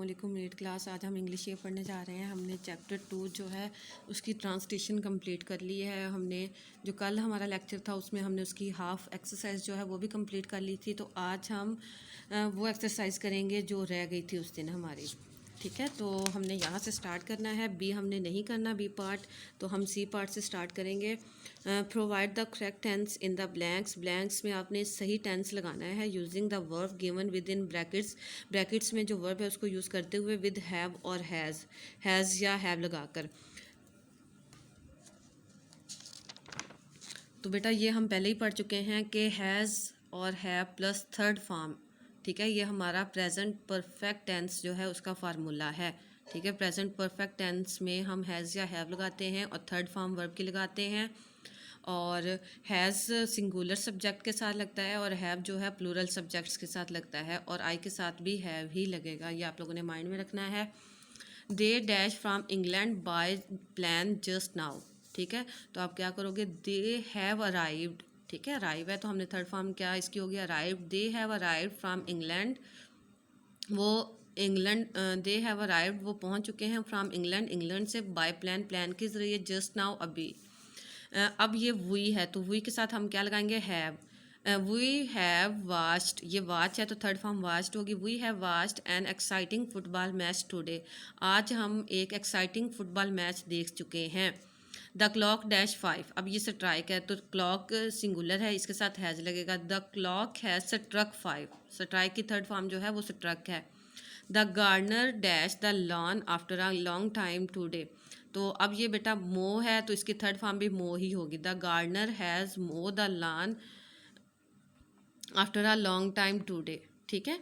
वालेकुम। NEET class आज हम इंग्लिश ये पढ़ने जा रहे हैं। हमने चैप्टर 2 जो है उसकी ट्रांसलेशन कंप्लीट कर ली है। हमने जो कल हमारा लेक्चर था उसमें हमने उसकी हाफ एक्सरसाइज जो है वो भी कंप्लीट कर ली थी। तो आज हम वो एक्सरसाइज करेंगे जो रह गई थी उस दिन हमारी। ठीक है, तो हमने यहाँ से स्टार्ट करना है। बी हमने नहीं करना बी पार्ट, तो हम सी पार्ट से स्टार्ट करेंगे। Provide the correct tense in the blanks. Blanks में आपने सही टेंस लगाना है using the verb given with in brackets. Brackets में जो वर्ब है उसको यूज़ करते हुए विद हैव और हैज़ या हैव लगाकर। तो बेटा ये हम पहले ही पढ़ चुके हैं कि हैज़ और हैव प्लस थर्ड फॉर्म। ठीक है, ये हमारा प्रेजेंट परफेक्ट टेंस जो है उसका फार्मूला है। ठीक है, प्रेजेंट परफेक्ट टेंस में हम हैज़ या हैव लगाते हैं और थर्ड फॉर्म वर्ब की लगाते हैं। और हैज़ सिंगुलर सब्जेक्ट के साथ लगता है और हैव जो है प्लूरल सब्जेक्ट्स के साथ लगता है, और आई के साथ भी हैव ही लगेगा। ये आप लोगों ने माइंड में रखना है। They dash from England by plane just now. ठीक है, तो आप क्या करोगे, दे हैव अराइव्ड। ठीक है, अराइव है तो हमने थर्ड फॉर्म क्या इसकी होगी, arrived. They have arrived from England, वो इंग्लैंड, दे हैव अराइव्ड वो पहुंच चुके हैं फ्राम इंग्लैंड, इंग्लैंड से, बाय प्लान, प्लान के जरिए, जस्ट नाउ अभी। अब ये वी है तो वी के साथ हम क्या लगाएंगे, हैव। वी हैव वाच्ड, ये वाच है तो थर्ड फॉर्म वाच्ड होगी। We have watched an exciting football match today. आज हम एक एक्साइटिंग फुटबॉल मैच देख चुके हैं। द क्लॉक डैश 5, अब ये स्ट्राइक है तो क्लॉक सिंगुलर है, इसके साथ हैज़ लगेगा। The clock has struck 5, strike की थर्ड फॉर्म जो है वो स्ट्रक है। The gardener dash the lawn after a long time today. तो अब ये बेटा मो है तो इसकी थर्ड फॉर्म भी मो ही होगी। द गार्डनर हैज़ मो the lawn after a long time today. ठीक है,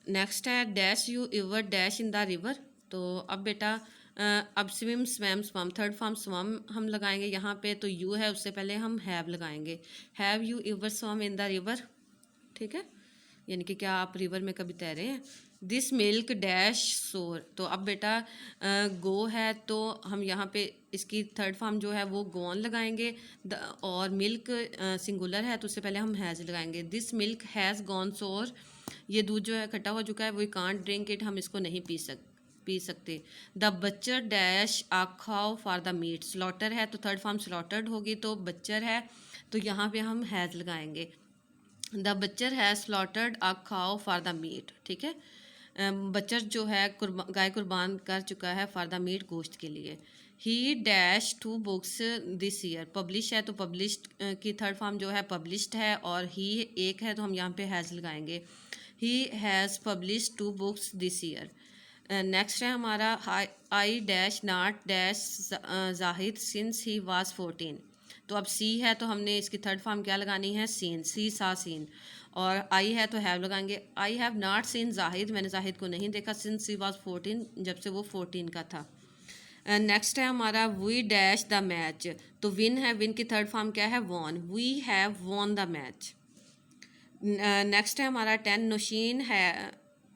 नेक्स्ट है dash you इवर dash in the river. तो अब बेटा अब स्विम स्वैम स्वम, थर्ड फॉर्म स्वम हम लगाएंगे यहाँ पे, तो यू है उससे पहले हम हैव लगाएंगे। Have you ever swum in the river. ठीक है, यानी कि क्या आप रिवर में कभी तैरे हैं। दिस मिल्क डैश सोर, तो अब बेटा गो है तो हम यहाँ पे इसकी थर्ड फॉर्म जो है वो गोन लगाएंगे। और मिल्क सिंगुलर है तो उससे पहले हम हैज़ लगाएंगे। दिस मिल्क हैज़ गॉन सोर, ये दूध जो है खट्टा हो चुका है, वी कांट ड्रिंक इट, हम इसको नहीं पी सकते। द बच्चर डैश आ खाओ फॉर द मीट, स्लॉटर है तो थर्ड फॉर्म स्लॉटर्ड होगी, तो बच्चर है तो यहाँ पे हम हैज़ लगाएंगे। The butcher has slaughtered a cow for the meat. ठीक है, बच्चर जो है गाय कुर्बान कर चुका है फॉर द मीट, गोश्त के लिए। ही dash 2 books this year, publish है तो पब्लिश्ड की थर्ड फॉर्म जो है पब्लिश्ड है, और ही एक है तो हम यहाँ पे हैज़ लगाएंगे। He has published 2 books this year. Next है हमारा I dash not dash Zahid since he was 14। तो अब सी है तो हमने इसकी थर्ड फॉर्म क्या लगानी है, सीन, सी सा सीन। और आई है तो हैव लगाएंगे। I have not seen Zahid, मैंने जाहिद को नहीं देखा सिंस सी वाज 14, जब से वो 14 का था। नेक्स्ट है हमारा वी डैश द मैच, तो विन है, विन की थर्ड फॉर्म क्या है, won. We have won the match. Next है हमारा 10,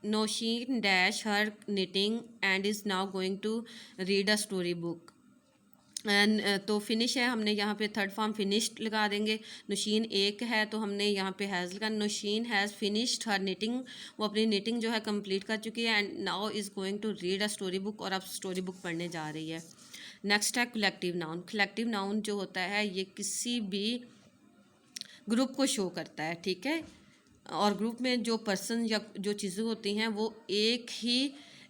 Nausheen dash her knitting and is now going to read a story book. And तो फिनिश है, हमने यहाँ पे थर्ड फॉर्म फिनिश्ड लगा देंगे। नौशीन एक है तो हमने यहाँ पे हैज़ लगा। Nausheen has finished her knitting, वो अपनी निटिंग जो है कंप्लीट कर चुकी है। And now is going to read a story book, और अब स्टोरी बुक पढ़ने जा रही है। नेक्स्ट है कलेक्टिव नाउन। कलेक्टिव नाउन जो होता है ये किसी भी ग्रुप को शो करता है। ठीक है, और ग्रुप में जो पर्सन या जो चीज़ें होती हैं वो एक ही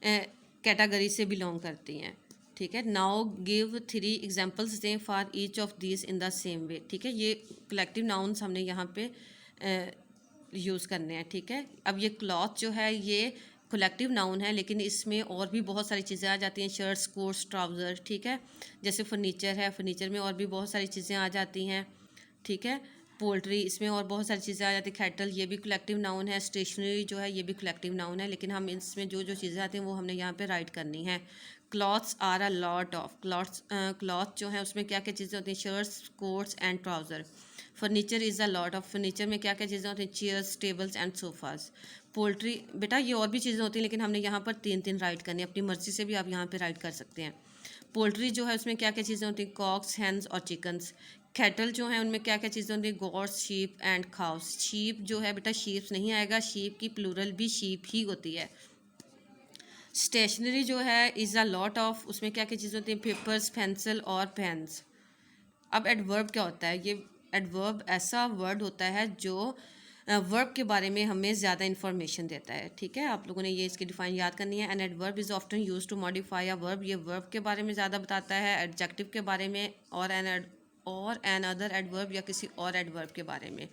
कैटेगरी से बिलोंग करती हैं। ठीक है, नाउ गिव 3 एग्जांपल्स दें for each of these in the same way. ठीक है, ये कलेक्टिव नाउन्स हमने यहाँ पे यूज़ करने हैं। ठीक है, अब ये क्लॉथ जो है ये कलेक्टिव नाउन है, लेकिन इसमें और भी बहुत सारी चीज़ें आ जाती हैं, शर्ट्स, कोट्स, ट्राउज़र। ठीक है, जैसे फर्नीचर है, फर्नीचर में और भी बहुत सारी चीज़ें आ जाती हैं। ठीक है, पोल्ट्री, इसमें और बहुत सारी चीज़ें आ जाती हैं। कैटल, ये भी कलेक्टिव नाउन है। स्टेशनरी जो है ये भी कलेक्टिव नाउन है, लेकिन हम इसमें जो जो चीज़ें आती हैं वो हमने यहाँ पे राइट करनी है। Clothes are a lot of, cloth जो है उसमें क्या क्या चीज़ें होती हैं, shirts, coats and trouser. Furniture is a lot of, furniture में क्या क्या चीज़ें होती हैं, chairs, tables and sofas. Poultry बेटा ये और भी चीज़ें होती हैं, लेकिन हमने यहाँ पर 3 राइट करनी है, अपनी मर्ज़ी से भी आप यहाँ पर राइट कर सकते हैं। पोल्ट्री जो है उसमें क्या क्या चीज़ें होती हैं, कॉक्स, हैंस और चिकन्स। कैटल जो है उनमें क्या क्या चीज़ें होती हैं, goats, sheep and cows. Sheep जो है बेटा शीप्स नहीं आएगा, शीप की प्लूरल भी शीप ही होती है। स्टेशनरी जो है इज़ अ लॉट ऑफ, उसमें क्या क्या चीज़ें होती हैं, पेपर्स, पेंसिल और पेन्स। अब एडवर्ब क्या होता है? ये एडवर्ब ऐसा वर्ड होता है जो वर्ब के बारे में हमें ज़्यादा इन्फॉर्मेशन देता है। ठीक है, आप लोगों ने ये इसकी डिफाइन याद करनी है। An adverb is often used to modify a verb, ये वर्ब के बारे में ज़्यादा बताता है, एडजेक्टिव के बारे में, और एन अदर एडवर्ब या किसी और एडवर्ब के बारे में।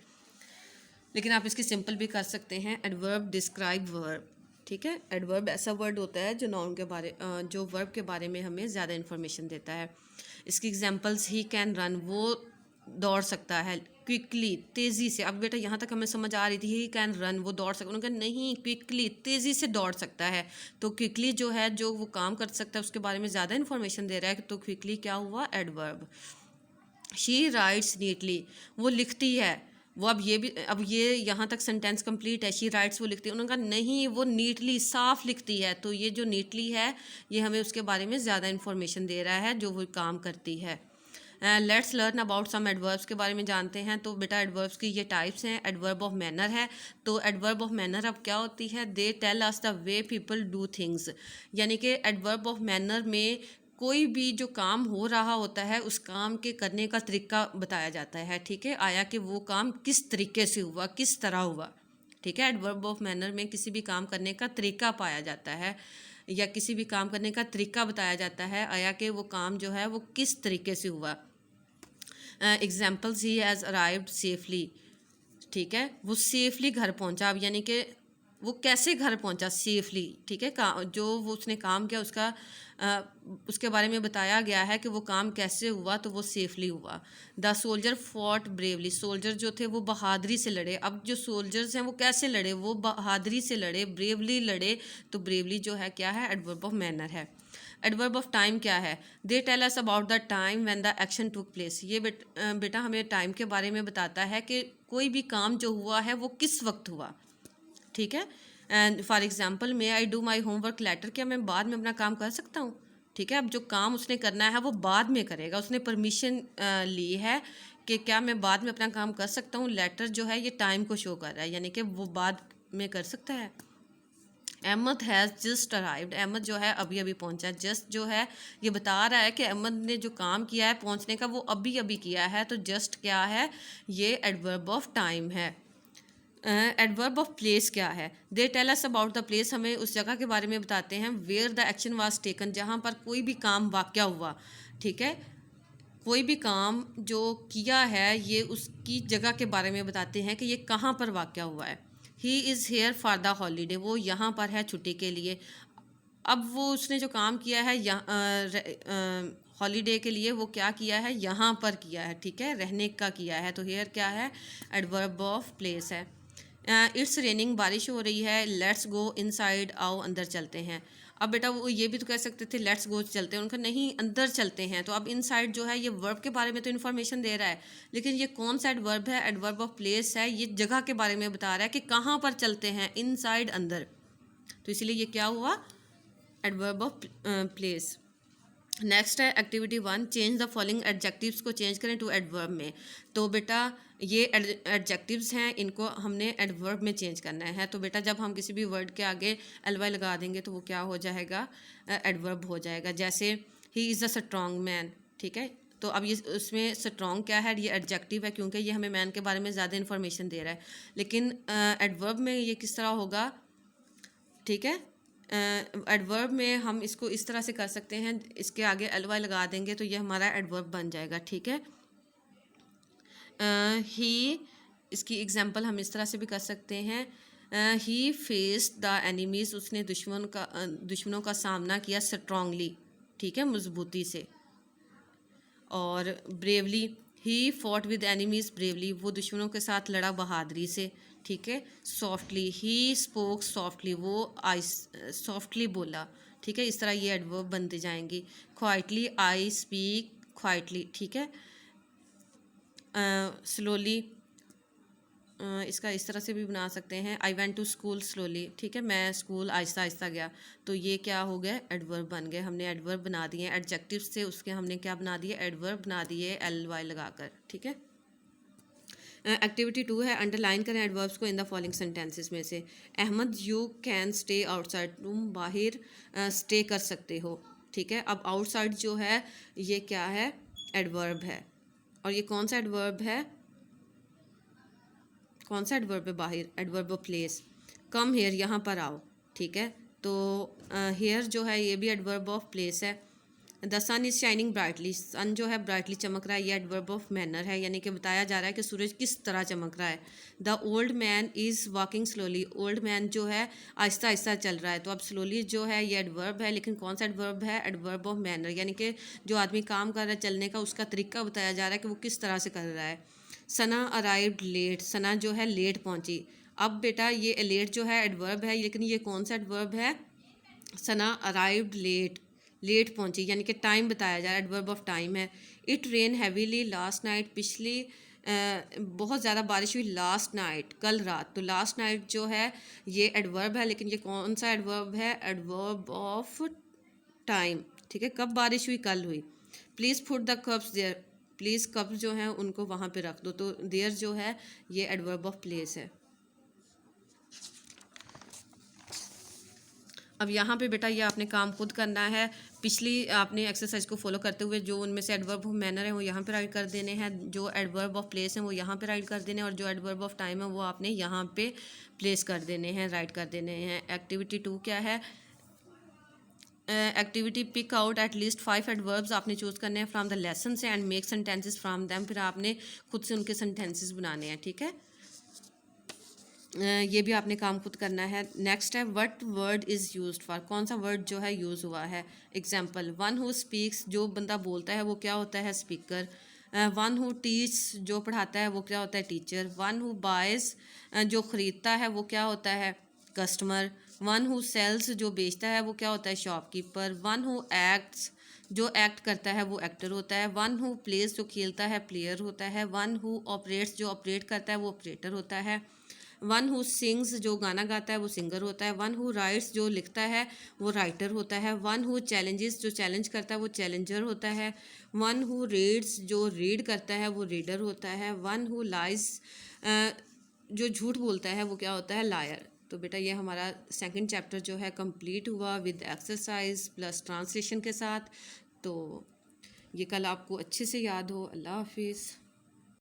लेकिन आप इसकी सिंपल भी कर सकते हैं, एडवर्ब डिस्क्राइब वर्ब। ठीक है, एडवर्ब ऐसा वर्ड होता है जो नाउन के बारे जो वर्ब के बारे में हमें ज़्यादा इन्फॉर्मेशन देता है। इसकी एग्जांपल्स, ही कैन रन, वो दौड़ सकता है, क्विकली, तेज़ी से। अब बेटा यहाँ तक हमें समझ आ रही थी, ही कैन रन, वो दौड़ सकता है, उन्होंने कहा नहीं, क्विकली, तेज़ी से दौड़ सकता है। तो क्विकली जो है, जो वो काम कर सकता है उसके बारे में ज़्यादा इन्फॉर्मेशन दे रहा है, तो क्विकली क्या हुआ, एडवर्ब। शी राइट्स नीटली, वो लिखती है। वो अब ये यहाँ तक सेंटेंस कंप्लीट है, शी राइट्स, वो लिखती है, उन्होंने कहा नहीं, वो नीटली, साफ लिखती है। तो ये जो नीटली है, ये हमें उसके बारे में ज़्यादा इन्फॉर्मेशन दे रहा है, जो वो काम करती है। Let's learn about some adverbs के बारे में जानते हैं। तो बेटा एडवर्ब्स की ये टाइप्स हैं। एडवर्ब ऑफ मैनर है। तो एडवर्ब ऑफ मैनर अब क्या होती है, they tell us the way people do things, यानी कि एडवर्ब ऑफ मैनर में कोई भी जो काम हो रहा होता है उस काम के करने का तरीका बताया जाता है। ठीक है, आया कि वो काम किस तरीके से हुआ, किस तरह हुआ। ठीक है, एडवर्ब ऑफ मैनर में किसी भी काम करने का तरीका पाया जाता है, या किसी भी काम करने का तरीका बताया जाता है, आया कि वो काम जो है वो किस तरीके से हुआ। Examples, he has arrived safely. ठीक है, वो सेफली घर पहुंचा। अब यानी कि वो कैसे घर पहुंचा सेफली। ठीक है, जो वो उसने काम किया उसका उसके बारे में बताया गया है कि वो काम कैसे हुआ, तो वो सेफली हुआ। The soldier fought bravely, soldier जो थे वो बहादुरी से लड़े। अब जो सोल्जर्स हैं वो कैसे लड़े, वो बहादुरी से लड़े, ब्रेवली लड़े। तो ब्रेवली जो है क्या है, एडवर्ब ऑफ मैनर है। एडवर्ब ऑफ टाइम क्या है, they tell us about the time when the action took place. ये बेटा हमें टाइम के बारे में बताता है कि कोई भी काम जो हुआ है वो किस वक्त हुआ। ठीक है, and for example, may I do my homework later, क्या मैं बाद में अपना काम कर सकता हूँ। ठीक है, अब जो काम उसने करना है वो बाद में करेगा, उसने परमिशन ली है कि क्या मैं बाद में अपना काम कर सकता हूँ। लेटर जो है ये टाइम को शो कर रहा है, यानी कि वो बाद में कर सकता है। Ahmed has just arrived, Ahmed जो है अभी अभी पहुंचा। जस्ट जो है ये बता रहा है कि अहमद ने जो काम किया है पहुंचने का वो अभी अभी किया है। तो जस्ट क्या है, ये एडवर्ब ऑफ टाइम है। एडवर्ब ऑफ प्लेस क्या है, they tell us about the place, हमें उस जगह के बारे में बताते हैं। Where the action was taken, जहाँ पर कोई भी काम वाक़या हुआ। ठीक है, कोई भी काम जो किया है ये उसकी जगह के बारे में बताते हैं कि ये कहाँ पर वाक़या हुआ है। He is here for the holiday, वो यहाँ पर है छुट्टी के लिए। अब वो उसने जो काम किया है हॉलीडे के लिए, वो क्या किया है, यहाँ पर किया है। ठीक है, रहने का किया है। तो हेयर क्या है, एडवर्ब ऑफ प्लेस है। इट्स रेनिंग, बारिश हो रही है। लेट्स गो इनसाइड, आओ अंदर चलते हैं। अब बेटा वो ये भी तो कह सकते थे लेट्स गो चलते हैं, उनका नहीं, अंदर चलते हैं। तो अब इनसाइड जो है ये वर्ब के बारे में तो इन्फॉर्मेशन दे रहा है, लेकिन ये कौन सा एडवर्ब है, एडवर्ब ऑफ प्लेस है। ये जगह के बारे में बता रहा है कि कहाँ पर चलते हैं, इनसाइड, अंदर। तो इसीलिए ये क्या हुआ, एडवर्ब ऑफ प्लेस। नेक्स्ट है activity 1, change the following adjectives को चेंज करें टू एडवर्ब में। तो बेटा ये एडजेक्टिव्स हैं, इनको हमने एडवर्ब में चेंज करना है। तो बेटा जब हम किसी भी वर्ड के आगे एल लगा देंगे तो वो क्या हो जाएगा, एडवर्ब हो जाएगा। जैसे he is a strong man. ठीक है, तो अब ये उसमें स्ट्रॉन्ग क्या है, ये एडजेक्टिव है क्योंकि ये हमें मैन के बारे में ज़्यादा इन्फॉर्मेशन दे रहा है। लेकिन एडवर्ब में ये किस तरह होगा। ठीक है, एडवर्ब में हम इसको इस तरह से कर सकते हैं, इसके आगे एल वाई लगा देंगे तो ये हमारा एडवर्ब बन जाएगा। ठीक है, ही, इसकी एग्जांपल हम इस तरह से भी कर सकते हैं, ही फेस्ड द एनिमीज़, उसने दुश्मनों का सामना किया स्ट्रांगली। ठीक है, मजबूती से। और bravely, he fought with enemies bravely, वो दुश्मनों के साथ लड़ा बहादुरी से। ठीक है, सॉफ्टली, ही स्पोक सॉफ्टली, वो सॉफ्टली बोला। ठीक है, इस तरह ये एडवर्ब बनते जाएंगी। Quietly, I speak quietly. ठीक है, स्लोली, इसका इस तरह से भी बना सकते हैं, I went to school slowly. ठीक है, मैं स्कूल आहिस्ता आहिस्ता गया। तो ये क्या हो गया, एडवर्ब बन गए। हमने एडवर्ब बना दिए एडजेक्टिव्स से, उसके हमने क्या बना दिए, एडवर्ब बना दिए एल वाई लगाकर। ठीक है, एक्टिविटी 2 है, अंडरलाइन करें एडवर्ब्स को इन द फॉलोइंग सेंटेंसेस में से। Ahmed you can stay outside, तुम बाहर स्टे कर सकते हो। ठीक है, अब आउटसाइड जो है ये क्या है, एडवर्ब है। और ये कौन सा एडवर्ब है, कौन सा एडवर्ब है बाहर, adverb of place. Come here, यहाँ पर आओ। ठीक है, तो हेयर जो है ये भी एडवर्ब ऑफ प्लेस है। The sun is shining brightly, sun जो है ब्राइटली चमक रहा है, ये एडवर्ब ऑफ मैनर है, यानी कि बताया जा रहा है कि सूरज किस तरह चमक रहा है। The old man is walking slowly, old man जो है आहिस्ता आहिस्ता चल रहा है। तो अब स्लोली जो है ये एडवर्ब है, लेकिन कौन सा एडवर्ब है, एडवर्ब ऑफ मैनर, यानी कि जो आदमी काम कर रहा है चलने का, उसका तरीका बताया जा रहा है कि वो किस तरह से कर रहा है। सना अराइव्ड लेट, सना जो है लेट पहुंची। अब बेटा ये लेट जो है एडवर्ब है, लेकिन ये कौन सा एडवर्ब है, सना अराइव्ड लेट, लेट पहुंची, यानी कि टाइम बताया जा रहा है, एडवर्ब ऑफ टाइम है। It rain heavily last night, पिछली बहुत ज़्यादा बारिश हुई लास्ट नाइट, कल रात। तो लास्ट नाइट जो है ये एडवर्ब है, लेकिन ये कौन सा एडवर्ब है, एडवर्ब ऑफ टाइम। ठीक है, कब बारिश हुई, कल हुई। Please put the cups there, please cups जो हैं उनको वहाँ पे रख दो। तो देयर जो है ये एडवर्ब ऑफ प्लेस है। अब यहाँ पे बेटा ये आपने काम खुद करना है। पिछली आपने एक्सरसाइज को फॉलो करते हुए जो उनमें से एडवर्ब ऑफ मैनर है वो यहाँ पे राइट कर देने हैं, जो एडवर्ब ऑफ प्लेस है वो यहाँ पे राइट कर देने हैं, और जो एडवर्ब ऑफ टाइम है वो आपने यहाँ पे प्लेस कर देने हैं, राइट कर देने हैं। एक्टिविटी 2 क्या है, activity pick out at least 5 adverbs आपने चूज़ करने हैं फ्राम द लेसन से and make sentences from them, फिर आपने खुद से उनके सेंटेंसेस बनाने हैं। ठीक है, ये भी आपने काम खुद करना है। नेक्स्ट है what word is used for, कौन सा वर्ड जो है यूज़ हुआ है। एग्जांपल, वन हु स्पीक्स, जो बंदा बोलता है वो क्या होता है, स्पीकर। वन हु टीच, जो पढ़ाता है वो क्या होता है, टीचर। वन हु बायज़, जो ख़रीदता है वो क्या होता है, कस्टमर। वन हु सेल्स, जो बेचता है वो क्या होता है, शॉपकीपर। वन हु एक्ट्स, जो एक्ट करता है वो एक्टर होता है। वन हु प्लेस, जो खेलता है प्लेयर होता है। वन हु ऑपरेट्स, जो ऑपरेट करता है वो ऑपरेटर होता है। वन हु सिंग्स, जो गाना गाता है वो सिंगर होता है। वन हु राइट्स, जो लिखता है वो राइटर होता है। वन हु चैलेंजेस, जो चैलेंज करता है वो चैलेंजर होता है। वन हु रीड्स, जो रीड करता है वो रीडर होता है। वन हु लाइज, जो झूठ बोलता है वो क्या होता है, लायर। तो बेटा ये हमारा सेकंड चैप्टर जो है कंप्लीट हुआ विद एक्सरसाइज प्लस ट्रांसलेशन के साथ। तो ये कल आपको अच्छे से याद हो। अल्लाह हाफिज़।